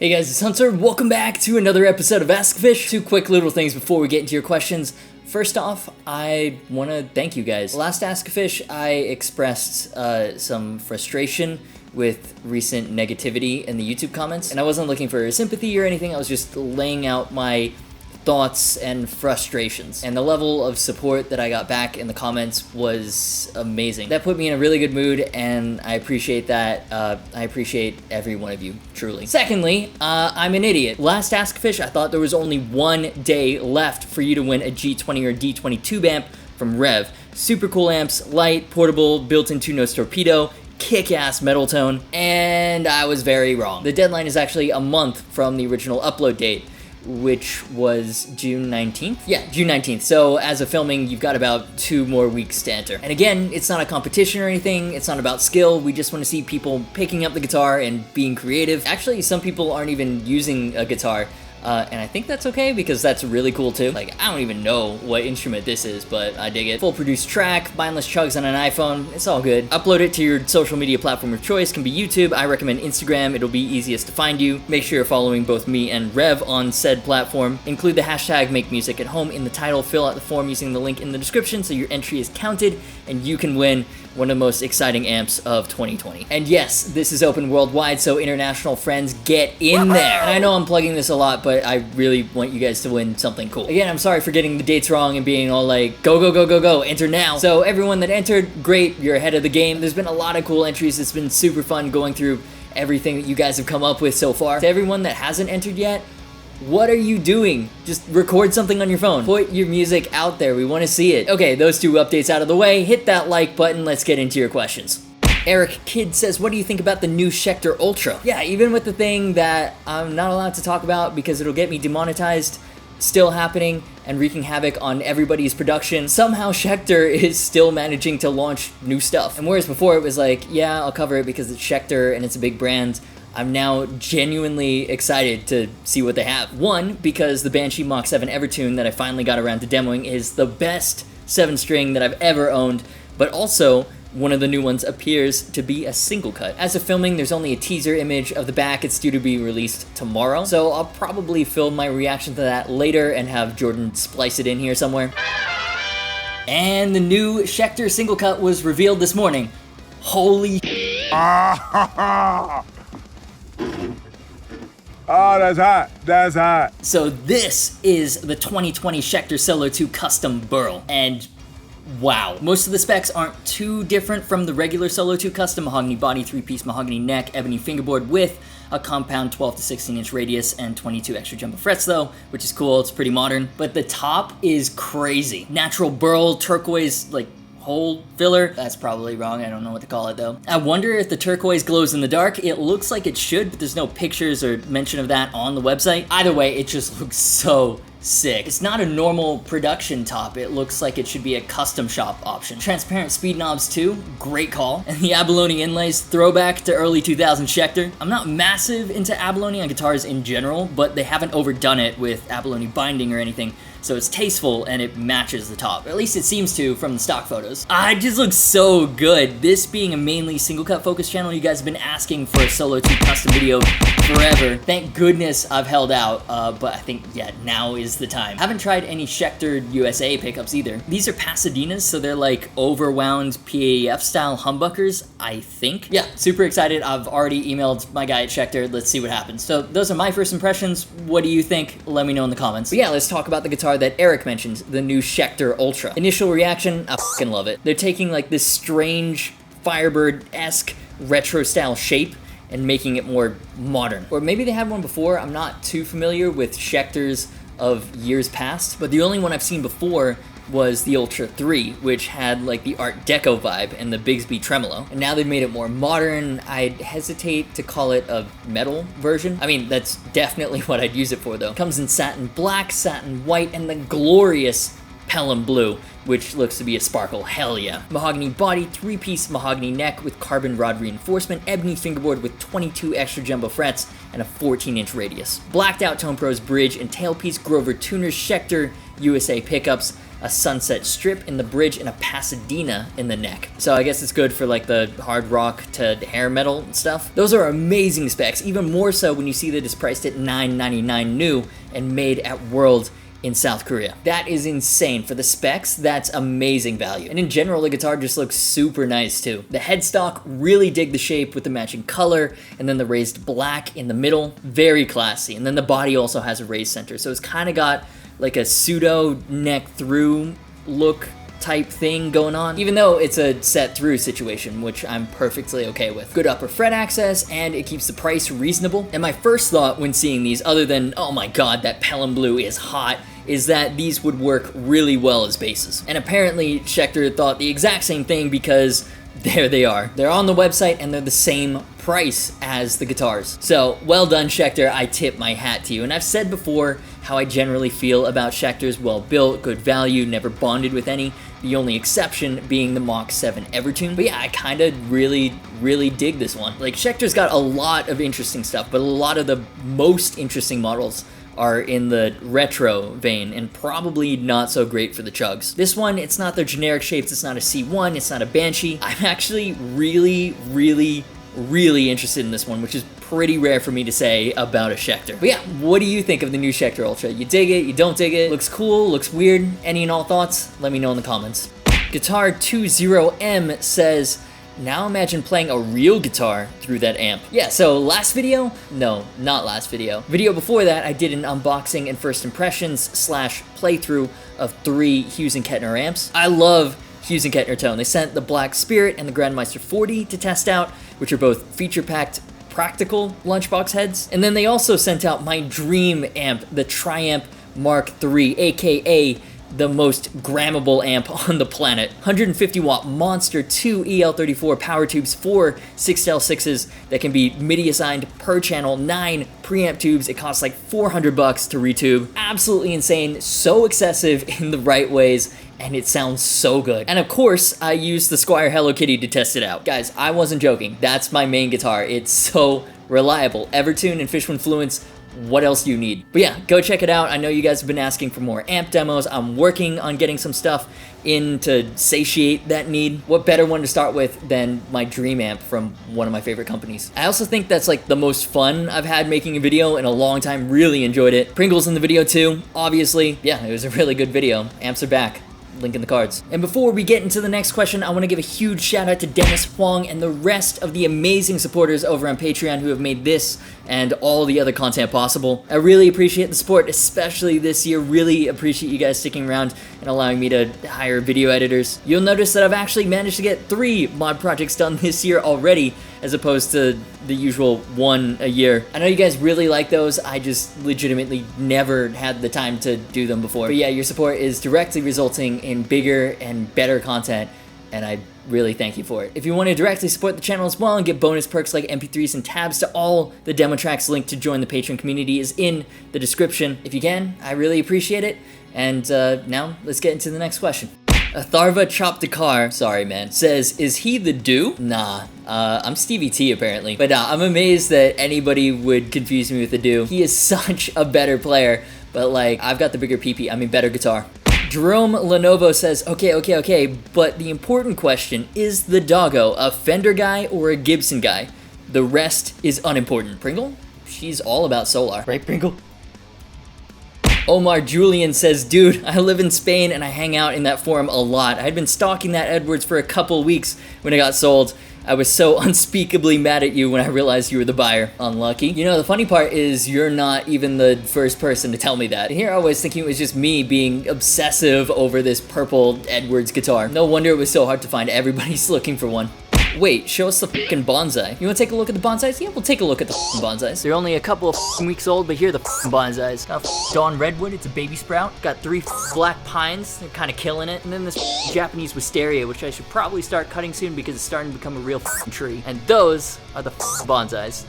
Hey guys, it's Hunter. Welcome back to another episode of AskGufish. Two quick little things before we get into your questions. First off, I want to thank you guys. Last AskGufish, I expressed some frustration with recent negativity in the YouTube comments, and I wasn't looking for sympathy or anything. I was just laying out my thoughts and frustrations, and the level of support that I got back in the comments was amazing. That put me in a really good mood, and I appreciate that. I appreciate every one of you, truly. Secondly, I'm an idiot. Last AskGufish, I thought there was only one day left for you to win a G20 or D20 tube amp from Revv. Super cool amps, light, portable, built-in 2-nose torpedo, kick-ass metal tone, and I was very wrong. The deadline is actually a month from the original upload date, which was June 19th? Yeah, June 19th. So as of filming, you've got about 2 more weeks to enter. And again, it's not a competition or anything. It's not about skill. We just want to see people picking up the guitar and being creative. Actually, some people aren't even using a guitar. And I think that's okay because that's really cool too. Like, I don't even know what instrument this is, but I dig it. Full produced track, mindless chugs on an iPhone, it's all good. Upload it to your social media platform of choice, can be YouTube, I recommend Instagram, it'll be easiest to find you. Make sure you're following both me and Revv on said platform. Include the hashtag MakeMusicAtHome in the title, fill out the form using the link in the description so your entry is counted, and you can win one of the most exciting amps of 2020. And yes, this is open worldwide, so international friends, get in there. And I know I'm plugging this a lot, but I really want you guys to win something cool. Again, I'm sorry for getting the dates wrong and being all like, go, go, go, go, go, enter now. So everyone that entered, great, you're ahead of the game. There's been a lot of cool entries. It's been super fun going through everything that you guys have come up with so far. To everyone that hasn't entered yet, what are you doing? Just record something on your phone. Put your music out there. We want to see it. Okay, those 2 updates out of the way. Hit that like button. Let's get into your questions. Eric Kidd says, what do you think about the new Schecter Ultra? Yeah, even with the thing that I'm not allowed to talk about because it'll get me demonetized, still happening and wreaking havoc on everybody's production, somehow Schecter is still managing to launch new stuff. And whereas before it was like, yeah, I'll cover it because it's Schecter and it's a big brand, I'm now genuinely excited to see what they have. One, because the Banshee Mach 7 Evertune that I finally got around to demoing is the best 7-string that I've ever owned, but also one of the new ones appears to be a single cut. As of filming, there's only a teaser image of the back. It's due to be released tomorrow, so I'll probably film my reaction to that later and have Jordan splice it in here somewhere. And the new Schecter single cut was revealed this morning. Holy Oh, that's hot. That's hot. So this is the 2020 Schecter Solo 2 Custom Burl, and wow. Most of the specs aren't too different from the regular Solo 2 Custom: mahogany body, 3-piece mahogany neck, ebony fingerboard with a compound 12 to 16 inch radius and 22 extra jumbo frets though, which is cool. It's pretty modern. But the top is crazy. Natural Burl turquoise, like, hole filler. That's probably wrong. I don't know what to call it though. I wonder if the turquoise glows in the dark. It looks like it should, but there's no pictures or mention of that on the website. Either way, it just looks so sick. It's not a normal production top. It looks like it should be a custom shop option. Transparent speed knobs too, great call. And the abalone inlays, throwback to early 2000 Schecter. I'm not massive into abalone on guitars in general, but they haven't overdone it with abalone binding or anything. So it's tasteful and it matches the top. Or at least it seems to from the stock photos. It just looks so good. This being a mainly single cut focus channel, you guys have been asking for a Solo 2 custom video forever. Thank goodness I've held out, but I think, yeah, now is the time. Haven't tried any Schecter USA pickups either. These are Pasadenas, so they're like overwound PAEF style humbuckers, I think. Yeah, super excited. I've already emailed my guy at Schecter. Let's see what happens. So those are my first impressions. What do you think? Let me know in the comments. But yeah, let's talk about the guitar that Eric mentioned, the new Schecter Ultra. Initial reaction, I fucking love it. They're taking like this strange Firebird-esque retro style shape and making it more modern. Or maybe they had one before. I'm not too familiar with Schecters of years past, but the only one I've seen before was the Ultra 3, which had like the Art Deco vibe and the Bigsby tremolo. And now they've made it more modern. I'd hesitate to call it a metal version. I mean, that's definitely what I'd use it for though. Comes in satin black, satin white, and the glorious Pelham blue, which looks to be a sparkle. Hell yeah. Mahogany body, 3-piece mahogany neck with carbon rod reinforcement, ebony fingerboard with 22 extra jumbo frets, and a 14-inch radius. Blacked out Tone Pros bridge and tailpiece, Grover tuners, Schecter USA pickups, a sunset strip in the bridge, and a Pasadena in the neck. So I guess it's good for like the hard rock to hair metal and stuff. Those are amazing specs, even more so when you see that it's priced at $9.99 new and made at World in South Korea. That is insane. For the specs, that's amazing value. And in general, the guitar just looks super nice too. The headstock, really dig the shape with the matching color, and then the raised black in the middle, very classy. And then the body also has a raised center, so it's kind of got like a pseudo neck through look type thing going on, even though it's a set through situation, which I'm perfectly okay with. Good upper fret access, and it keeps the price reasonable. And my first thought when seeing these, other than, oh my god, that Pelham blue is hot, is that these would work really well as basses. And apparently Schecter thought the exact same thing, because there they are. They're on the website and they're the same price as the guitars. So well done, Schecter. I tip my hat to you. And I've said before how I generally feel about Schecter's: well built, good value, never bonded with any. The only exception being the Mach 7 Evertune. But yeah, I kind of really dig this one. Like, Schecter's got a lot of interesting stuff, but a lot of the most interesting models are in the retro vein and probably not so great for the chugs. This one, it's not their generic shapes, it's not a C1, it's not a Banshee. I'm actually really interested in this one, which is pretty rare for me to say about a Schecter. But yeah, what do you think of the new Schecter Ultra? You dig it? You don't dig it? Looks cool? Looks weird? Any and all thoughts? Let me know in the comments. Guitar20M says, now imagine playing a real guitar through that amp. Yeah, so last video? No, not last video. Video before that, I did an unboxing and first impressions / playthrough of 3 Hughes Kettner amps. I love Hughes Kettner tone. They sent the Black Spirit and the Grandmeister 40 to test out, which are both feature-packed practical lunchbox heads. And then they also sent out my dream amp, the Triamp Mark III, aka the most grammable amp on the planet. 150 watt monster, 2 EL34 power tubes, 4 6L6s that can be MIDI assigned per channel, 9 preamp tubes. It costs like $400 to retube. Absolutely insane, so excessive in the right ways, and it sounds so good. And of course, I used the Squier Hello Kitty to test it out. Guys, I wasn't joking. That's my main guitar. It's so reliable. Evertune and Fishwind Fluence, what else do you need? But yeah, go check it out. I know you guys have been asking for more amp demos. I'm working on getting some stuff in to satiate that need. What better one to start with than my dream amp from one of my favorite companies? I also think that's like the most fun I've had making a video in a long time. Really enjoyed it. Pringle's in the video too, obviously. Yeah, it was a really good video. Amps are back. Link in the cards. And before we get into the next question, I want to give a huge shout out to Dennis Huang and the rest of the amazing supporters over on Patreon who have made this and all the other content possible. I really appreciate the support, especially this year. Really appreciate you guys sticking around and allowing me to hire video editors. You'll notice that I've actually managed to get 3 mod projects done this year already, as opposed to the usual 1 a year. I know you guys really like those. I just legitimately never had the time to do them before. But yeah, your support is directly resulting in bigger and better content, and I really thank you for it. If you want to directly support the channel as well and get bonus perks like MP3s and tabs to all the demo tracks, linked to join the Patreon community is in the description. If you can, I really appreciate it. And now let's get into the next question. Atharva Choptakar, sorry man, says, is he the Dooo? Nah, I'm Stevie T apparently. But I'm amazed that anybody would confuse me with the Dooo. He is such a better player, but like, I've got the bigger PP, I mean better guitar. Jerome Lenovo says, okay, but the important question, is the Doggo a Fender guy or a Gibson guy? The rest is unimportant. Pringle? She's all about Solar. Right, Pringle? Omar Julian says, dude, I live in Spain and I hang out in that forum a lot. I had been stalking that Edwards for a couple weeks when it got sold. I was so unspeakably mad at you when I realized you were the buyer. Unlucky. You know, the funny part is you're not even the first person to tell me that. And here I was thinking it was just me being obsessive over this purple Edwards guitar. No wonder it was so hard to find. Everybody's looking for one. Wait, show us the fucking Bonsai. You wanna take a look at the Bonsais? Yeah, we'll take a look at the fucking Bonsais. They're only a couple of weeks old, but here are the fucking Bonsais. Got Dawn Redwood, it's a baby sprout. Got 3 black pines, they're kinda killing it. And then this Japanese wisteria, which I should probably start cutting soon because it's starting to become a real tree. And those are the Bonsais.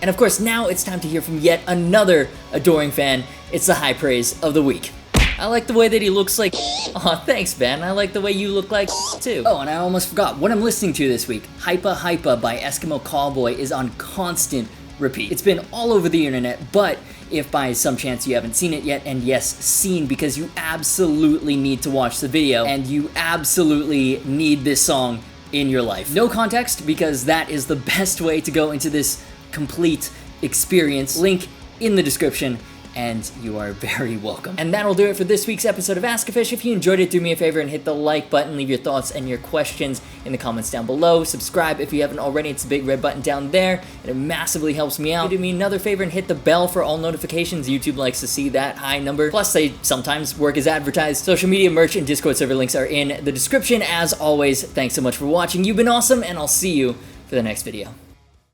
And of course, now it's time to hear from yet another adoring fan. It's the high praise of the week. I like the way that he looks like. Aw, thanks, man. I like the way you look like too. Oh, and I almost forgot what I'm listening to this week. Hypa Hypa by Eskimo Callboy is on constant repeat. It's been all over the internet, but if by some chance you haven't seen it yet, and yes, seen, because you absolutely need to watch the video, and you absolutely need this song in your life. No context, because that is the best way to go into this complete experience. Link in the description, and you are very welcome. And that'll do it for this week's episode of Ask-A-Fish. If you enjoyed it, do me a favor and hit the like button, leave your thoughts and your questions in the comments down below. Subscribe if you haven't already, it's the big red button down there, and it massively helps me out. Do me another favor and hit the bell for all notifications. YouTube likes to see that high number. Plus, they sometimes work as advertised. Social media, merch, and Discord server links are in the description. As always, thanks so much for watching. You've been awesome, and I'll see you for the next video.